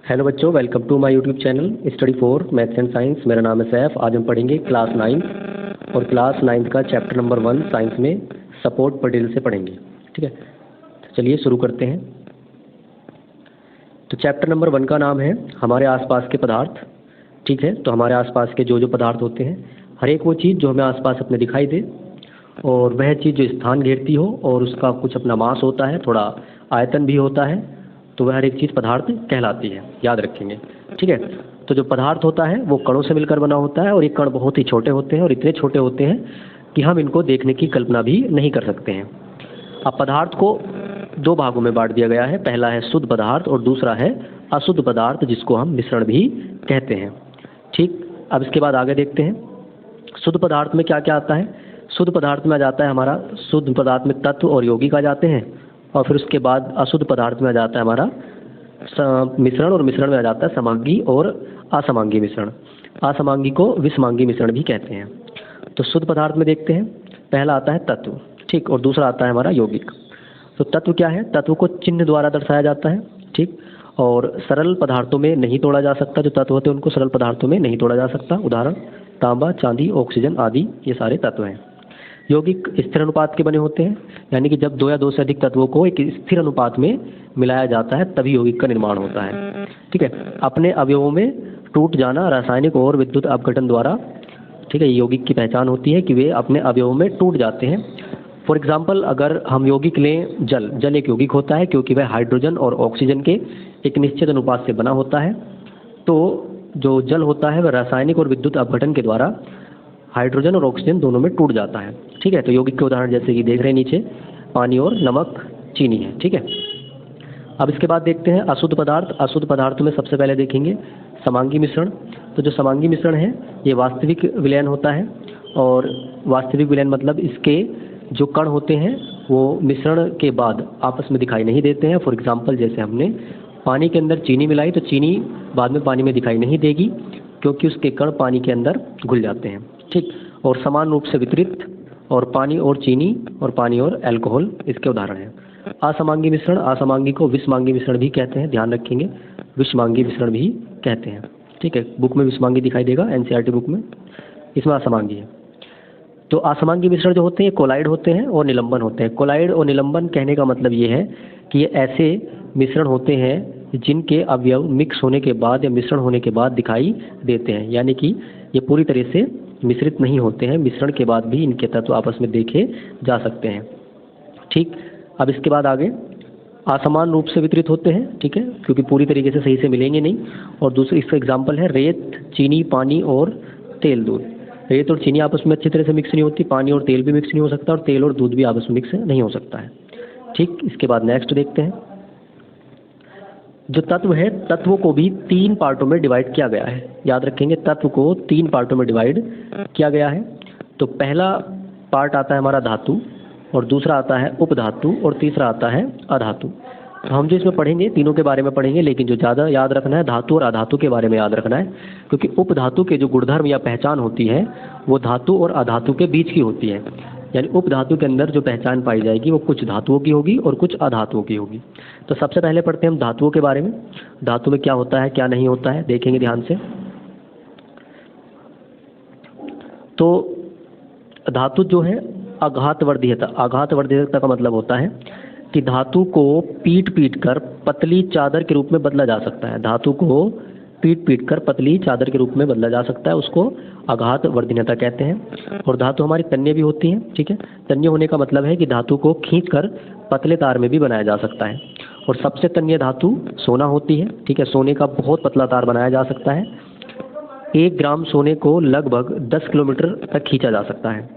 Hello बच्चों, welcome to my YouTube channel study for maths and science. मेरा नाम है सैफ। आज हम पढ़ेंगे क्लास 9 और क्लास 9 का चैप्टर नंबर 1 साइंस में सपोर्ट पर डिटेल से पढ़ेंगे। ठीक है, तो चलिए शुरू करते हैं। तो चैप्टर नंबर 1 का नाम है हमारे आसपास के पदार्थ। ठीक है, तो हमारे आसपास के जो पदार्थ होते हैं, हर एक वो चीज़ जो हमें आसपास अपने दिखाई दे और वह चीज़ जो स्थान घेरती हो और उसका कुछ अपना मास होता है, थोड़ा आयतन भी होता है, तो वह हर एक चीज़ पदार्थ कहलाती है। याद रखेंगे। ठीक है, तो जो पदार्थ होता है वो कणों से मिलकर बना होता है और ये कण बहुत ही छोटे होते हैं और इतने छोटे होते हैं कि हम इनको देखने की कल्पना भी नहीं कर सकते हैं। अब पदार्थ को दो भागों में बांट दिया गया है। पहला है शुद्ध पदार्थ और दूसरा है अशुद्ध पदार्थ, जिसको हम मिश्रण भी कहते हैं। ठीक, अब इसके बाद आगे देखते हैं शुद्ध पदार्थ में क्या क्या आता है। शुद्ध पदार्थ में आ जाता है हमारा, शुद्ध पदार्थ में तत्व और यौगिक आ जाते हैं, और फिर उसके बाद अशुद्ध पदार्थ में आ जाता है हमारा मिश्रण, और मिश्रण में आ जाता है समांगी और असमांगी मिश्रण। असमांगी को विषमांगी मिश्रण भी कहते हैं। तो शुद्ध पदार्थ में देखते हैं, पहला आता है तत्व, ठीक, और दूसरा आता है हमारा यौगिक। तो तत्व क्या है? तत्व को चिन्ह द्वारा दर्शाया जाता है। ठीक, और सरल पदार्थों में नहीं तोड़ा जा सकता। जो तत्व होते हैं उनको सरल पदार्थों में नहीं तोड़ा जा सकता। उदाहरण तांबा, चांदी, ऑक्सीजन आदि, ये सारे तत्व हैं। यौगिक स्थिर अनुपात के बने होते हैं, यानी कि जब दो या दो से अधिक तत्वों को एक स्थिर अनुपात में मिलाया जाता है तभी यौगिक का निर्माण होता है। ठीक है, अपने अवयवों में टूट जाना रासायनिक और विद्युत अपघटन द्वारा, ठीक है, यौगिक की पहचान होती है कि वे अपने अवयवों में टूट जाते हैं। फॉर एग्जाम्पल, अगर हम यौगिक लें जल, जल एक यौगिक होता है क्योंकि वह हाइड्रोजन और ऑक्सीजन के एक निश्चित अनुपात से बना होता है। तो जो जल होता है वह रासायनिक और विद्युत अपघटन के द्वारा हाइड्रोजन और ऑक्सीजन दोनों में टूट जाता है। ठीक है, तो यौगिक के उदाहरण जैसे कि देख रहे हैं नीचे, पानी और नमक, चीनी है। ठीक है, अब इसके बाद देखते हैं अशुद्ध पदार्थ। अशुद्ध पदार्थों में सबसे पहले देखेंगे समांगी मिश्रण। तो जो समांगी मिश्रण है ये वास्तविक विलयन होता है, और वास्तविक विलयन मतलब इसके जो कण होते हैं वो मिश्रण के बाद आपस में दिखाई नहीं देते हैं। फॉर एग्जाम्पल, जैसे हमने पानी के अंदर चीनी मिलाई तो चीनी बाद में पानी में दिखाई नहीं देगी क्योंकि उसके कण पानी के अंदर घुल जाते हैं। ठीक, और समान रूप से वितरित, और पानी और चीनी और पानी और अल्कोहल इसके उदाहरण हैं। असमांगी मिश्रण, असमांगी को विषमांगी मिश्रण भी कहते हैं, ध्यान रखेंगे, विषमांगी मिश्रण भी कहते हैं। ठीक है, बुक में विषमांगी दिखाई देगा, एनसीईआरटी बुक में, इसमें असमांगी है। तो असमांगी मिश्रण जो होते हैं ये कोलाइड होते हैं और निलंबन होते हैं। कोलाइड और निलंबन कहने का मतलब ये है कि ये ऐसे मिश्रण होते हैं जिनके अवयव मिक्स होने के बाद या मिश्रण होने के बाद दिखाई देते हैं, यानी कि ये पूरी तरह से मिश्रित नहीं होते हैं, मिश्रण के बाद भी इनके तत्व आपस में देखे जा सकते हैं। ठीक, अब इसके बाद आगे असमान रूप से वितरित होते हैं। ठीक है, क्योंकि पूरी तरीके से सही से मिलेंगे नहीं। और दूसरी इसका एग्जाम्पल है रेत, चीनी, पानी और तेल, दूध। रेत और चीनी आपस में अच्छी तरह से मिक्स नहीं होती, पानी और तेल भी मिक्स नहीं हो सकता, और तेल और दूध भी आपस में मिक्स नहीं हो सकता है। ठीक, इसके बाद नेक्स्ट देखते हैं जो तत्व है, तत्वों को भी 3 पार्टों में डिवाइड किया गया है। याद रखेंगे, तत्व को 3 पार्टों में डिवाइड किया गया है। तो पहला पार्ट आता है हमारा धातु, और दूसरा आता है उपधातु, और तीसरा आता है अधातु। तो हम जो इसमें पढ़ेंगे तीनों के बारे में पढ़ेंगे, लेकिन जो ज़्यादा याद रखना है धातु और अधातु के बारे में याद रखना है, क्योंकि उपधातु के जो गुणधर्म या पहचान होती है वो धातु और अधातु के बीच की होती है। यानी उपधातु के अंदर जो पहचान पाई जाएगी वो कुछ धातुओं की होगी और कुछ अधातुओं की होगी। तो सबसे पहले पढ़ते हैं हम धातुओं के बारे में। धातु में क्या होता है क्या नहीं होता है देखेंगे ध्यान से। तो धातु जो है आघातवर्धीयता, आघातवर्धीयता का मतलब होता है कि धातु को पीट कर पतली चादर के रूप में बदला जा सकता है। धातु को पीट कर पतली चादर के रूप में बदला जा सकता है, उसको आघातवर्धीयता कहते हैं। और धातु हमारी तन्य भी होती है। ठीक है, तन्य होने का मतलब है कि धातु को खींचकर पतले तार में भी बनाया जा सकता है। और सबसे तन्य धातु सोना होती है। ठीक है, सोने का बहुत पतला तार बनाया जा सकता है। 1 ग्राम सोने को लगभग 10 किलोमीटर तक खींचा जा सकता है।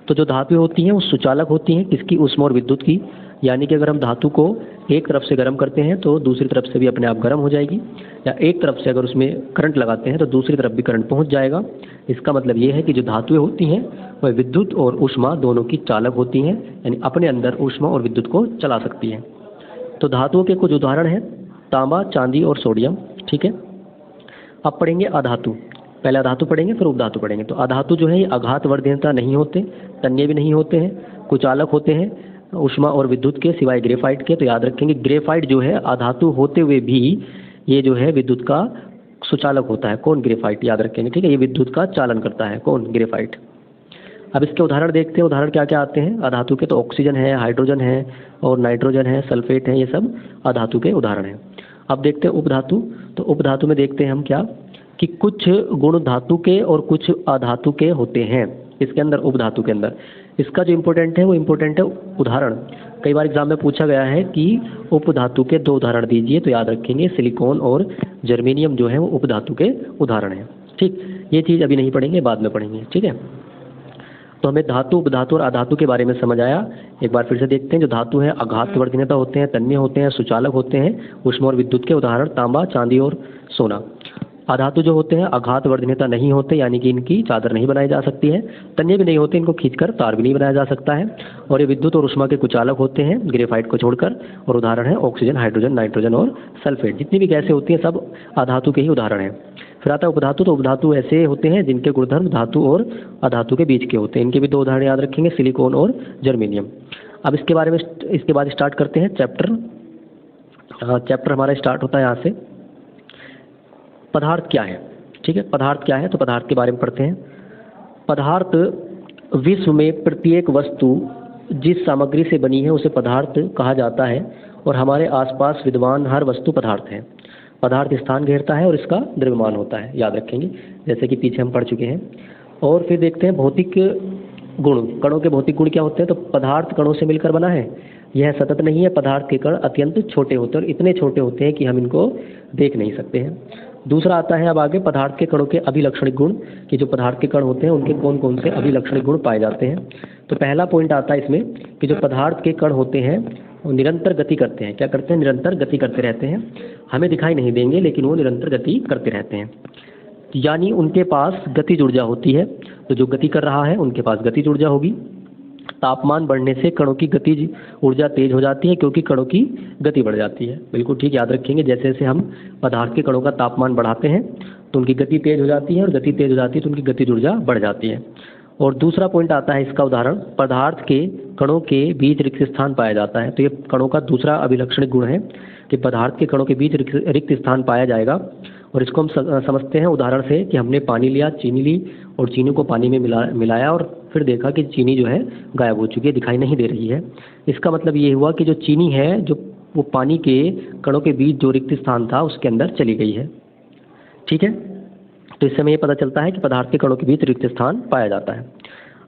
तो जो धातुएं होती हैं वो सुचालक होती हैं, किसकी? ऊष्मा और विद्युत की। यानी कि अगर हम धातु को एक तरफ से गर्म करते हैं तो दूसरी तरफ से भी अपने आप गर्म हो जाएगी, या एक तरफ से अगर उसमें करंट लगाते हैं तो दूसरी तरफ भी करंट पहुंच जाएगा। इसका मतलब ये है कि जो धातुएं होती हैं वह विद्युत और ऊष्मा दोनों की चालक होती हैं, यानी अपने अंदर ऊष्मा और विद्युत को चला सकती हैं। तो धातुओं के कुछ उदाहरण हैं तांबा, चांदी और सोडियम। ठीक है, अब पढ़ेंगे अधातु। पहले अधातु पढ़ेंगे फिर उपधातु पढ़ेंगे। तो अधातु जो है ये आघातवर्धीयता नहीं होते, तन्य भी नहीं होते हैं, कुचालक होते हैं ऊष्मा और विद्युत के, सिवाय ग्रेफाइट के। तो याद रखेंगे ग्रेफाइट जो है अधातु होते हुए भी ये जो है विद्युत का सुचालक होता है। कौन? ग्रेफाइट, याद रखेंगे, ठीक है। ये विद्युत का चालन करता है। कौन? ग्रेफाइट। अब इसके उदाहरण देखते हैं। उदाहरण क्या क्या आते हैं अधातु के? तो ऑक्सीजन है, हाइड्रोजन है और नाइट्रोजन है, सल्फेट है, ये सब अधातु के उदाहरण हैं। अब देखते हैं उपधातु। तो उपधातु में देखते हैं हम क्या कि कुछ गुण धातु के और कुछ अधातु के होते हैं इसके अंदर, उपधातु के अंदर। इसका जो इम्पोर्टेंट है वो इम्पोर्टेंट है उदाहरण। कई बार एग्जाम में पूछा गया है कि उपधातु के 2 उदाहरण दीजिए, तो याद रखेंगे सिलिकॉन और जर्मेनियम जो है वो उपधातु के उदाहरण हैं। ठीक, ये चीज़ अभी नहीं पढ़ेंगे, बाद में पढ़ेंगे, ठीक है। तो हमें धातु, उपधातु और अधातु के बारे में समझ आया। एक बार फिर से देखते हैं। जो धातु है आघात वर्धनीयता होते हैं, तन्य होते हैं, सुचालक होते हैं। ऊष्मा और विद्युत के उदाहरण तांबा, चांदी और सोना। अधातु जो होते हैं आघात वर्धनीयता नहीं होते, यानी कि इनकी चादर नहीं बनाई जा सकती है। तन्य भी नहीं होते, इनको खींचकर तार भी नहीं बनाया जा सकता है। और ये विद्युत और ऊष्मा के कुचालक होते हैं ग्रेफाइट को छोड़कर। और उदाहरण है ऑक्सीजन, हाइड्रोजन, नाइट्रोजन और सल्फेट। जितनी भी गैसें होती हैं सब अधातु के ही उदाहरण हैं। फिर आता है उपधातु। तो उपधातु ऐसे होते हैं जिनके गुणधर्म धातु और अधातु के बीच के होते हैं। इनके भी 2 उदाहरण याद रखेंगे, सिलिकॉन और जर्मेनियम। अब इसके बारे में इसके बाद स्टार्ट करते हैं चैप्टर। चैप्टर हमारा स्टार्ट होता है यहाँ से। पदार्थ क्या है? ठीक है, पदार्थ क्या है? तो पदार्थ के बारे में पढ़ते हैं। पदार्थ विश्व में प्रत्येक वस्तु जिस सामग्री से बनी है उसे पदार्थ कहा जाता है। और हमारे आसपास विद्यमान हर वस्तु पदार्थ है। पदार्थ स्थान घेरता है और इसका द्रव्यमान होता है, याद रखेंगे, जैसे कि पीछे हम पढ़ चुके हैं। और फिर देखते हैं भौतिक गुण। कणों के भौतिक गुण क्या होते हैं? तो पदार्थ कणों से मिलकर बना है, यह सतत नहीं है। पदार्थ के कण अत्यंत छोटे होते हैं और इतने छोटे होते हैं कि हम इनको देख नहीं सकते हैं। दूसरा आता है अब आगे पदार्थ के कणों के अभिलक्षणिक गुण, कि जो पदार्थ के कण होते हैं उनके कौन कौन से अभिलक्षणिक गुण पाए जाते हैं। तो पहला पॉइंट आता है इसमें कि जो पदार्थ के कण होते हैं वो निरंतर गति करते हैं। क्या करते हैं? निरंतर गति करते रहते हैं। हमें दिखाई नहीं देंगे लेकिन वो निरंतर गति करते रहते हैं, यानी उनके पास गतिज ऊर्जा होती है। तो जो गति कर रहा है उनके पास गतिज ऊर्जा होगी। तापमान बढ़ने से कणों की गतिज ऊर्जा तेज हो जाती है, क्योंकि कणों की गति बढ़ जाती है। बिल्कुल ठीक, याद रखेंगे। जैसे जैसे हम पदार्थ के कणों का तापमान बढ़ाते हैं तो उनकी गति तेज हो जाती है, और गति तेज हो जाती है तो उनकी गतिज ऊर्जा बढ़ जाती है। और दूसरा पॉइंट आता है इसका उदाहरण, पदार्थ के कणों के बीच रिक्त स्थान पाया जाता है। तो ये कणों का दूसरा अभिलक्षणिक गुण है कि पदार्थ के कणों के बीच रिक्त स्थान पाया जाएगा। और इसको हम समझते हैं उदाहरण से कि हमने पानी लिया, चीनी ली और चीनी को पानी में मिलाया और फिर देखा कि चीनी जो है गायब हो चुकी है, दिखाई नहीं दे रही है। इसका मतलब ये हुआ कि जो चीनी है जो वो पानी के कणों के बीच जो रिक्त स्थान था उसके अंदर चली गई है। ठीक है, तो इससे हमें ये पता चलता है कि पदार्थ के कणों के बीच रिक्त स्थान पाया जाता है।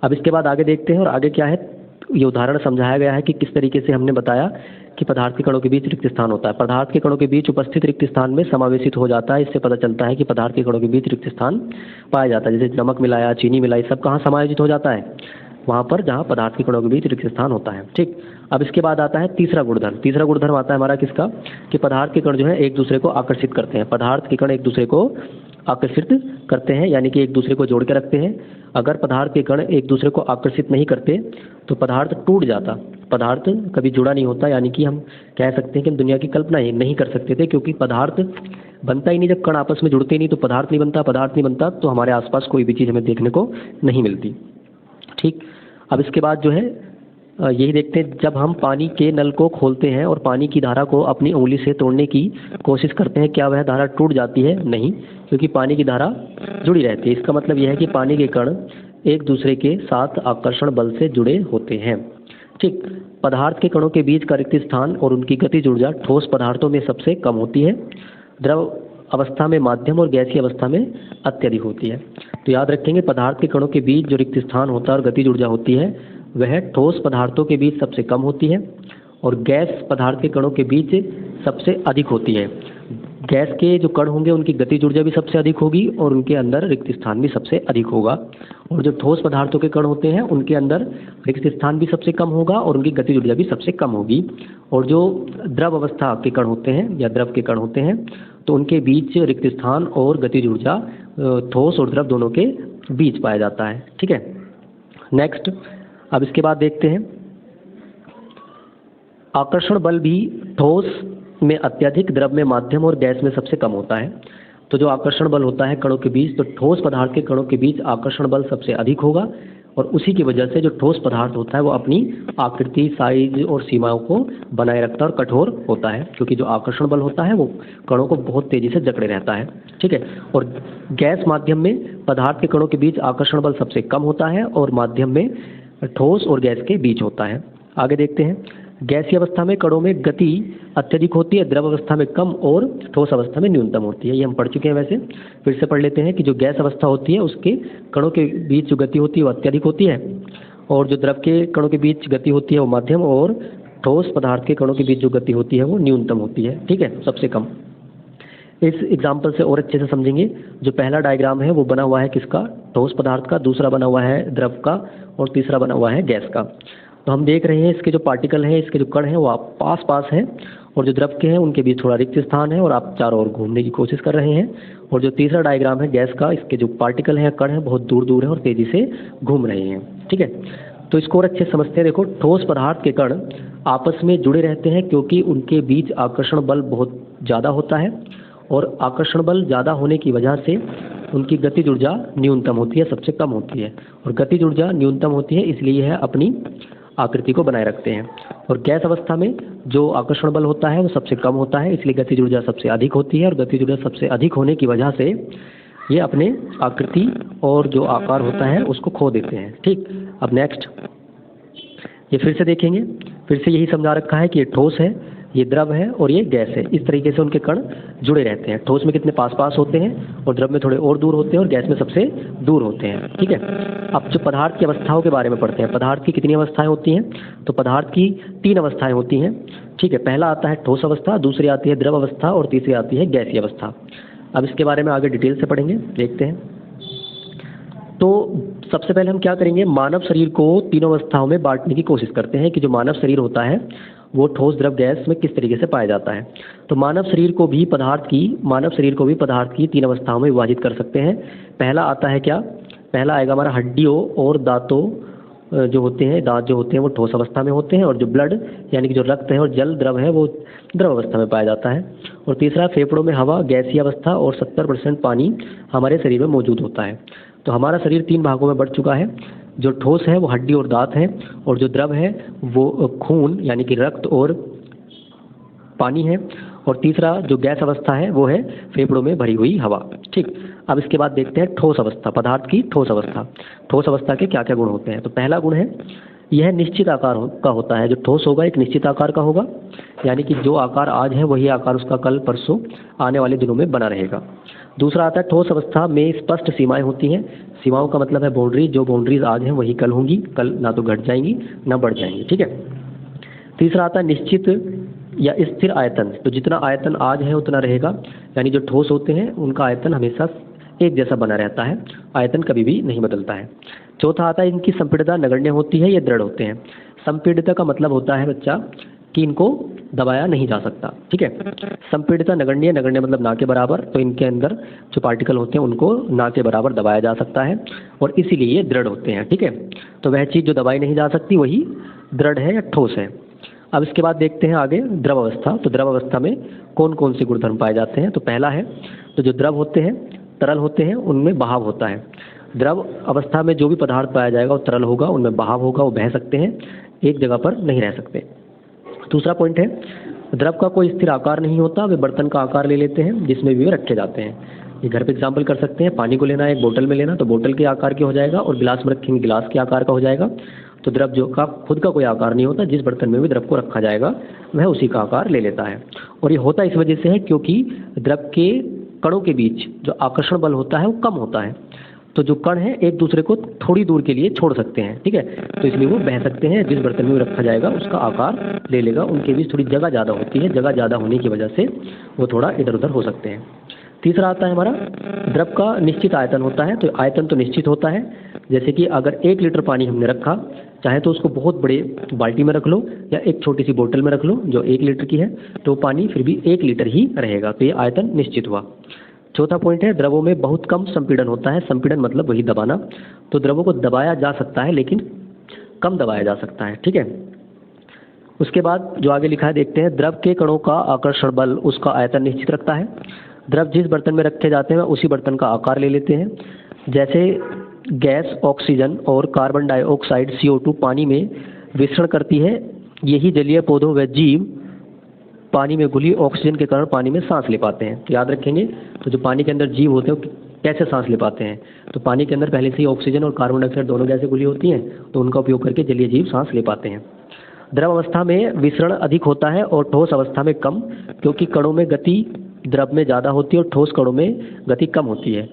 अब इसके बाद आगे देखते हैं, और आगे क्या है ये उदाहरण समझाया गया है कि किस तरीके से हमने बताया कि पदार्थ के कणों के बीच रिक्त स्थान होता है। पदार्थ के कणों के बीच उपस्थित रिक्त स्थान में समावेशित हो जाता है। इससे पता चलता है कि पदार्थ के कणों के बीच रिक्त स्थान पाया जाता है। जैसे नमक मिलाया, चीनी मिलाई, सब कहाँ समायोजित हो जाता है? वहाँ पर जहाँ पदार्थ के कणों के बीच रिक्त स्थान होता है। ठीक, अब इसके बाद आता है तीसरा गुणधर्म। तीसरा गुणधर्म आता है हमारा किसका? कि पदार्थ के कण जो है एक दूसरे को आकर्षित करते हैं। पदार्थ के कण एक दूसरे को आकर्षित करते हैं, यानी कि एक दूसरे को जोड़ के रखते हैं। अगर पदार्थ के कण एक दूसरे को आकर्षित नहीं करते तो पदार्थ टूट जाता, पदार्थ कभी जुड़ा नहीं होता। यानी कि हम कह सकते हैं कि हम दुनिया की कल्पना ही नहीं कर सकते थे, क्योंकि पदार्थ बनता ही नहीं। जब कण आपस में जुड़ते नहीं तो पदार्थ नहीं बनता, पदार्थ नहीं बनता तो हमारे आसपास कोई भी चीज़ हमें देखने को नहीं मिलती। ठीक, अब इसके बाद जो है यही देखते हैं, जब हम पानी के नल को खोलते हैं और पानी की धारा को अपनी उंगली से तोड़ने की कोशिश करते हैं, क्या वह धारा टूट जाती है? नहीं, क्योंकि पानी की धारा जुड़ी रहती है। इसका मतलब यह है कि पानी के कण एक दूसरे के साथ आकर्षण बल से जुड़े होते हैं। ठीक, पदार्थ के कणों के बीच का रिक्त स्थान और उनकी गतिज ऊर्जा ठोस पदार्थों में सबसे कम होती है, द्रव अवस्था में माध्यम और गैसीय अवस्था में अत्यधिक होती है। तो याद रखेंगे पदार्थ के कणों के बीच जो रिक्त स्थान होता है और गतिज ऊर्जा होती है वह ठोस पदार्थों के बीच सबसे कम होती है और गैस पदार्थ के कणों के बीच सबसे अधिक होती है। गैस के जो कण होंगे उनकी गतिज ऊर्जा भी सबसे अधिक होगी और उनके अंदर रिक्त स्थान भी सबसे अधिक होगा। और जो ठोस पदार्थों के कण होते हैं उनके अंदर रिक्त स्थान भी सबसे कम होगा और उनकी गतिज ऊर्जा भी सबसे कम होगी। और जो द्रव अवस्था के कण होते हैं या द्रव के कण होते हैं तो उनके बीच रिक्त स्थान और गतिज ऊर्जा ठोस और द्रव दोनों के बीच पाया जाता है। ठीक है, नेक्स्ट, अब इसके बाद देखते हैं आकर्षण बल भी ठोस में अत्यधिक, द्रव में माध्यम और गैस में सबसे कम होता है। तो जो आकर्षण बल होता है कणों के बीच, तो ठोस पदार्थ के कणों के बीच आकर्षण बल सबसे अधिक होगा और उसी की वजह से जो ठोस पदार्थ होता है वो अपनी आकृति, साइज और सीमाओं को बनाए रखता है और कठोर होता है, क्योंकि जो आकर्षण बल होता है वो कणों को बहुत तेज़ी से जकड़े रहता है। ठीक है, और गैस माध्यम में पदार्थ के कणों के बीच आकर्षण बल सबसे कम होता है और माध्यम में ठोस और गैस के बीच होता है। आगे देखते हैं, गैसीय अवस्था में कणों में गति अत्यधिक होती है, द्रव अवस्था में कम और ठोस अवस्था में न्यूनतम होती है। ये हम पढ़ चुके हैं। वैसे फिर से पढ़ लेते हैं कि जो गैस अवस्था होती है उसके कणों के बीच जो गति होती है वो अत्यधिक होती है, और जो द्रव के कणों के बीच गति होती है वो मध्यम, और ठोस पदार्थ के कणों के बीच जो गति होती है वो न्यूनतम होती है। ठीक है, सबसे कम। इस एग्जाम्पल से और अच्छे से समझेंगे। जो पहला डायग्राम है वो बना हुआ है किसका? ठोस पदार्थ का, दूसरा बना हुआ है द्रव का, और तीसरा बना हुआ है गैस का। तो हम देख रहे हैं इसके जो पार्टिकल हैं, इसके जो कण हैं वो आप पास पास हैं, और जो द्रव के हैं उनके बीच थोड़ा रिक्त स्थान है और आप चारों ओर घूमने की कोशिश कर रहे हैं। और जो तीसरा डायग्राम है गैस का, इसके जो पार्टिकल हैं, कण हैं, बहुत दूर दूर हैं और तेज़ी से घूम रहे हैं। ठीक है, तो इसको और अच्छे से समझते हैं। देखो, ठोस पदार्थ के कण आपस में जुड़े रहते हैं क्योंकि उनके बीच आकर्षण बल बहुत ज़्यादा होता है, और आकर्षण बल ज़्यादा होने की वजह से उनकी गतिज ऊर्जा न्यूनतम होती है, सबसे कम होती है। और गतिज ऊर्जा न्यूनतम होती है इसलिए यह अपनी आकृति को बनाए रखते हैं। और गैस अवस्था में जो आकर्षण बल होता है वो सबसे कम होता है, इसलिए गतिज ऊर्जा सबसे अधिक होती है, और गतिज ऊर्जा सबसे अधिक होने की वजह से ये अपने आकृति और जो आकार होता है उसको खो देते हैं। ठीक, अब नेक्स्ट ये फिर से देखेंगे। फिर से यही समझा रखा है कि ये ठोस है, ये द्रव है और ये गैस है। इस तरीके से उनके कण जुड़े रहते हैं। ठोस में कितने पास पास होते हैं, और द्रव में थोड़े और दूर होते हैं, और गैस में सबसे दूर होते हैं। ठीक है, अब जो पदार्थ की अवस्थाओं के बारे में पढ़ते हैं। पदार्थ की कितनी अवस्थाएं होती हैं? तो पदार्थ की 3 अवस्थाएं होती हैं। ठीक है, पहला आता है ठोस अवस्था, दूसरी आती है द्रव अवस्था, और तीसरी आती है गैसीय अवस्था। अब इसके बारे में आगे डिटेल से पढ़ेंगे, देखते हैं। तो सबसे पहले हम क्या करेंगे, मानव शरीर को तीनों अवस्थाओं में बांटने की कोशिश करते हैं कि जो मानव शरीर होता है वो ठोस, द्रव, गैस में किस तरीके से पाया जाता है। तो मानव शरीर को भी पदार्थ की 3 अवस्थाओं में विभाजित कर सकते हैं। पहला आता है क्या? पहला आएगा हमारा हड्डियों और दांतों जो होते हैं, दांत जो होते हैं वो ठोस अवस्था में होते हैं, और जो ब्लड यानी कि जो रक्त है और जल द्रव है वो द्रव अवस्था में पाया जाता है। और तीसरा, फेफड़ों में हवा, गैसीय अवस्था, और 70% पानी हमारे शरीर में मौजूद होता है। तो हमारा शरीर 3 भागों में बढ़ चुका है। जो ठोस है वो हड्डी और दांत है, और जो द्रव है वो खून यानी कि रक्त और पानी है, और तीसरा जो गैस अवस्था है वो है फेफड़ों में भरी हुई हवा। ठीक, अब इसके बाद देखते हैं ठोस अवस्था, पदार्थ की ठोस अवस्था। ठोस अवस्था के क्या क्या गुण होते हैं? तो पहला गुण है यह निश्चित आकार का होता है। जो ठोस होगा एक निश्चित आकार का होगा, यानी कि जो आकार आज है वही आकार उसका कल, परसों, आने वाले दिनों में बना रहेगा। दूसरा आता है ठोस अवस्था में स्पष्ट सीमाएं होती हैं। सीमाओं का मतलब है बाउंड्री, जो बाउंड्रीज आज हैं वही कल होंगी, कल ना तो घट जाएंगी ना बढ़ जाएंगी। ठीक है, तीसरा आता है निश्चित या स्थिर आयतन। तो जितना आयतन आज है उतना रहेगा, यानी जो ठोस होते हैं उनका आयतन हमेशा एक जैसा बना रहता है, आयतन कभी भी नहीं बदलता है। चौथा आता है इनकी संपीड़ितता नगण्य होती है, ये दृढ़ होते हैं। संपीड़ितता का मतलब होता है बच्चा कि इनको दबाया नहीं जा सकता। ठीक है, संपीड़ितता नगण्य, नगण्य मतलब ना के बराबर, तो इनके अंदर जो पार्टिकल होते हैं उनको ना के बराबर दबाया जा सकता है, और इसीलिए ये दृढ़ होते हैं। ठीक है, तो वह चीज़ जो दबाई नहीं जा सकती वही दृढ़ है या ठोस है। अब इसके बाद देखते हैं आगे द्रव अवस्था। तो द्रव अवस्था में कौन कौन से गुणधर्म पाए जाते हैं? तो पहला है तो जो द्रव होते हैं, तरल होते हैं, उनमें बहाव होता है। द्रव अवस्था में जो भी पदार्थ पाया जाएगा वो तरल होगा, उनमें बहाव होगा, वो बह सकते हैं, एक जगह पर नहीं रह सकते। दूसरा पॉइंट है द्रव का कोई स्थिर आकार नहीं होता, वे बर्तन का आकार ले लेते हैं जिसमें भी वे रखे जाते हैं। ये घर पे एग्जाम्पल कर सकते हैं, पानी को लेना है एक बोतल में लेना तो बोतल के आकार के हो जाएगा, और गिलास में रखेंगे गिलास के आकार का हो जाएगा। तो द्रव जो का खुद का कोई आकार नहीं होता, जिस बर्तन में भी द्रव को रखा जाएगा वह उसी का आकार ले लेता है। और ये होता इस वजह से है क्योंकि द्रव के कणों के बीच जो आकर्षण बल होता है वो कम होता है, तो जो कण हैं एक दूसरे को थोड़ी दूर के लिए छोड़ सकते हैं। ठीक है, तो इसलिए वो बह सकते हैं, जिस बर्तन में रखा जाएगा उसका आकार ले लेगा। उनके बीच थोड़ी जगह ज़्यादा होती है, जगह ज़्यादा होने की वजह से वो थोड़ा इधर उधर हो सकते हैं। तीसरा आता है हमारा द्रव का निश्चित आयतन होता है। तो आयतन तो निश्चित होता है, जैसे कि अगर 1 लीटर पानी हमने रखा, चाहे तो उसको बहुत बड़े बाल्टी में रख लो या एक छोटी सी बोतल में रख लो जो 1 लीटर की है, तो पानी फिर भी 1 लीटर ही रहेगा। तो ये आयतन निश्चित हुआ। चौथा पॉइंट है द्रवों में बहुत कम संपीड़न होता है। संपीड़न मतलब वही दबाना, तो द्रवों को दबाया जा सकता है लेकिन कम दबाया जा सकता है। ठीक है, उसके बाद जो आगे लिखा है देखते हैं। द्रव के कणों का आकर्षण बल उसका आयतन निश्चित रखता है। द्रव जिस बर्तन में रखे जाते हैं उसी बर्तन का आकार ले लेते हैं। जैसे गैस ऑक्सीजन और कार्बन डाइऑक्साइड CO2 पानी में विसरण करती है, यही जलीय पौधों व जीव पानी में घुली ऑक्सीजन के कारण पानी में सांस ले पाते हैं। तो याद रखेंगे, तो जो पानी के अंदर जीव होते हैं वो कैसे सांस ले पाते हैं, तो पानी के अंदर पहले से ही ऑक्सीजन और कार्बन डाइऑक्साइड दोनों गैसें घुली होती हैं, तो उनका उपयोग करके जलीय जीव सांस ले पाते हैं। द्रव अवस्था में विसरण अधिक होता है और ठोस अवस्था में कम, क्योंकि कणों में गति द्रव में ज़्यादा होती है और ठोस कणों में गति कम होती है।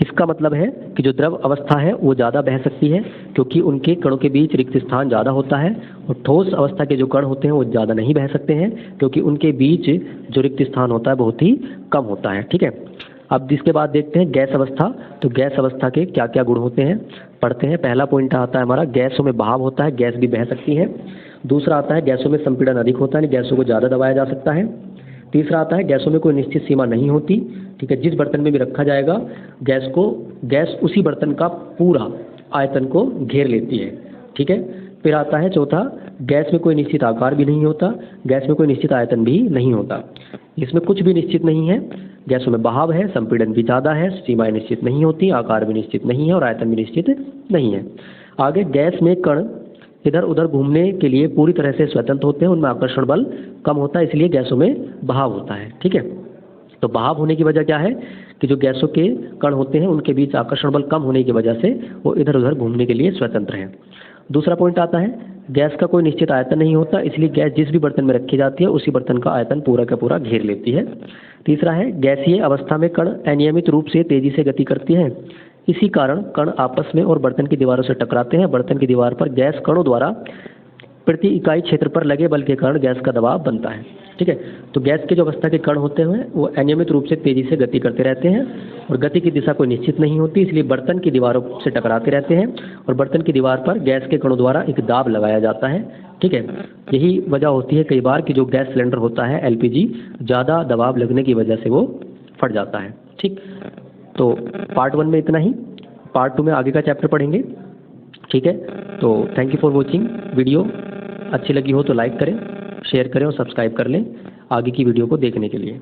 इसका मतलब है कि जो द्रव अवस्था है वो ज़्यादा बह सकती है, क्योंकि उनके कणों के बीच रिक्त स्थान ज़्यादा होता है, और ठोस अवस्था के जो कण होते हैं वो ज़्यादा नहीं बह सकते हैं, क्योंकि उनके बीच जो रिक्त स्थान होता है बहुत ही कम होता है। ठीक है, अब जिसके बाद देखते हैं गैस अवस्था। तो गैस अवस्था के क्या क्या गुण होते हैं पढ़ते हैं। पहला पॉइंट आता है हमारा, गैसों में बहाव होता है, गैस भी बह सकती है। दूसरा आता है गैसों में संपीड़न अधिक होता है, गैसों को ज़्यादा दबाया जा सकता है। तीसरा आता है गैसों में कोई निश्चित सीमा नहीं होती। ठीक है, जिस बर्तन में भी रखा जाएगा गैस उसी बर्तन का पूरा आयतन को घेर लेती है। ठीक है, फिर आता है चौथा, गैस में कोई निश्चित आकार भी नहीं होता, गैस में कोई निश्चित आयतन भी नहीं होता। इसमें कुछ भी निश्चित नहीं है, गैसों में बहाव है, संपीड़न भी ज़्यादा है, सीमाएं निश्चित नहीं होती, आकार भी निश्चित नहीं है और आयतन भी निश्चित नहीं है। आगे, गैस में कण इधर उधर घूमने के लिए पूरी तरह से स्वतंत्र होते हैं, उनमें आकर्षण बल कम होता है, इसलिए गैसों में बहाव होता है। ठीक है, तो बहाव होने की वजह क्या है कि जो गैसों के कण होते हैं उनके बीच आकर्षण बल कम होने की वजह से वो इधर उधर घूमने के लिए स्वतंत्र हैं। दूसरा पॉइंट आता है, गैस का कोई निश्चित आयतन नहीं होता, इसलिए गैस जिस भी बर्तन में रखी जाती है उसी बर्तन का आयतन पूरा का पूरा घेर लेती है। तीसरा है, गैसीय अवस्था में कण अनियमित रूप से तेजी से गति करती हैं, इसी कारण कण आपस में और बर्तन की दीवारों से टकराते हैं। बर्तन की दीवार पर गैस कणों द्वारा प्रति इकाई क्षेत्र पर लगे बल के कारण गैस का दबाव बनता है। ठीक है, तो गैस के जो अवस्था के कण होते हैं वो अनियमित रूप से तेजी से गति करते रहते हैं और गति की दिशा कोई निश्चित नहीं होती, इसलिए बर्तन की दीवारों से टकराते रहते हैं और बर्तन की दीवार पर गैस के कणों द्वारा एक दाब लगाया जाता है। ठीक है, यही वजह होती है कई बार कि जो गैस सिलेंडर होता है LPG, ज़्यादा दबाव लगने की वजह से वो फट जाता है। ठीक, तो पार्ट 1 में इतना ही, पार्ट 2 में आगे का चैप्टर पढ़ेंगे। ठीक है, तो thank you for watching. Video अच्छी लगी हो तो लाइक करें, शेयर करें और सब्सक्राइब कर लें आगे की वीडियो को देखने के लिए।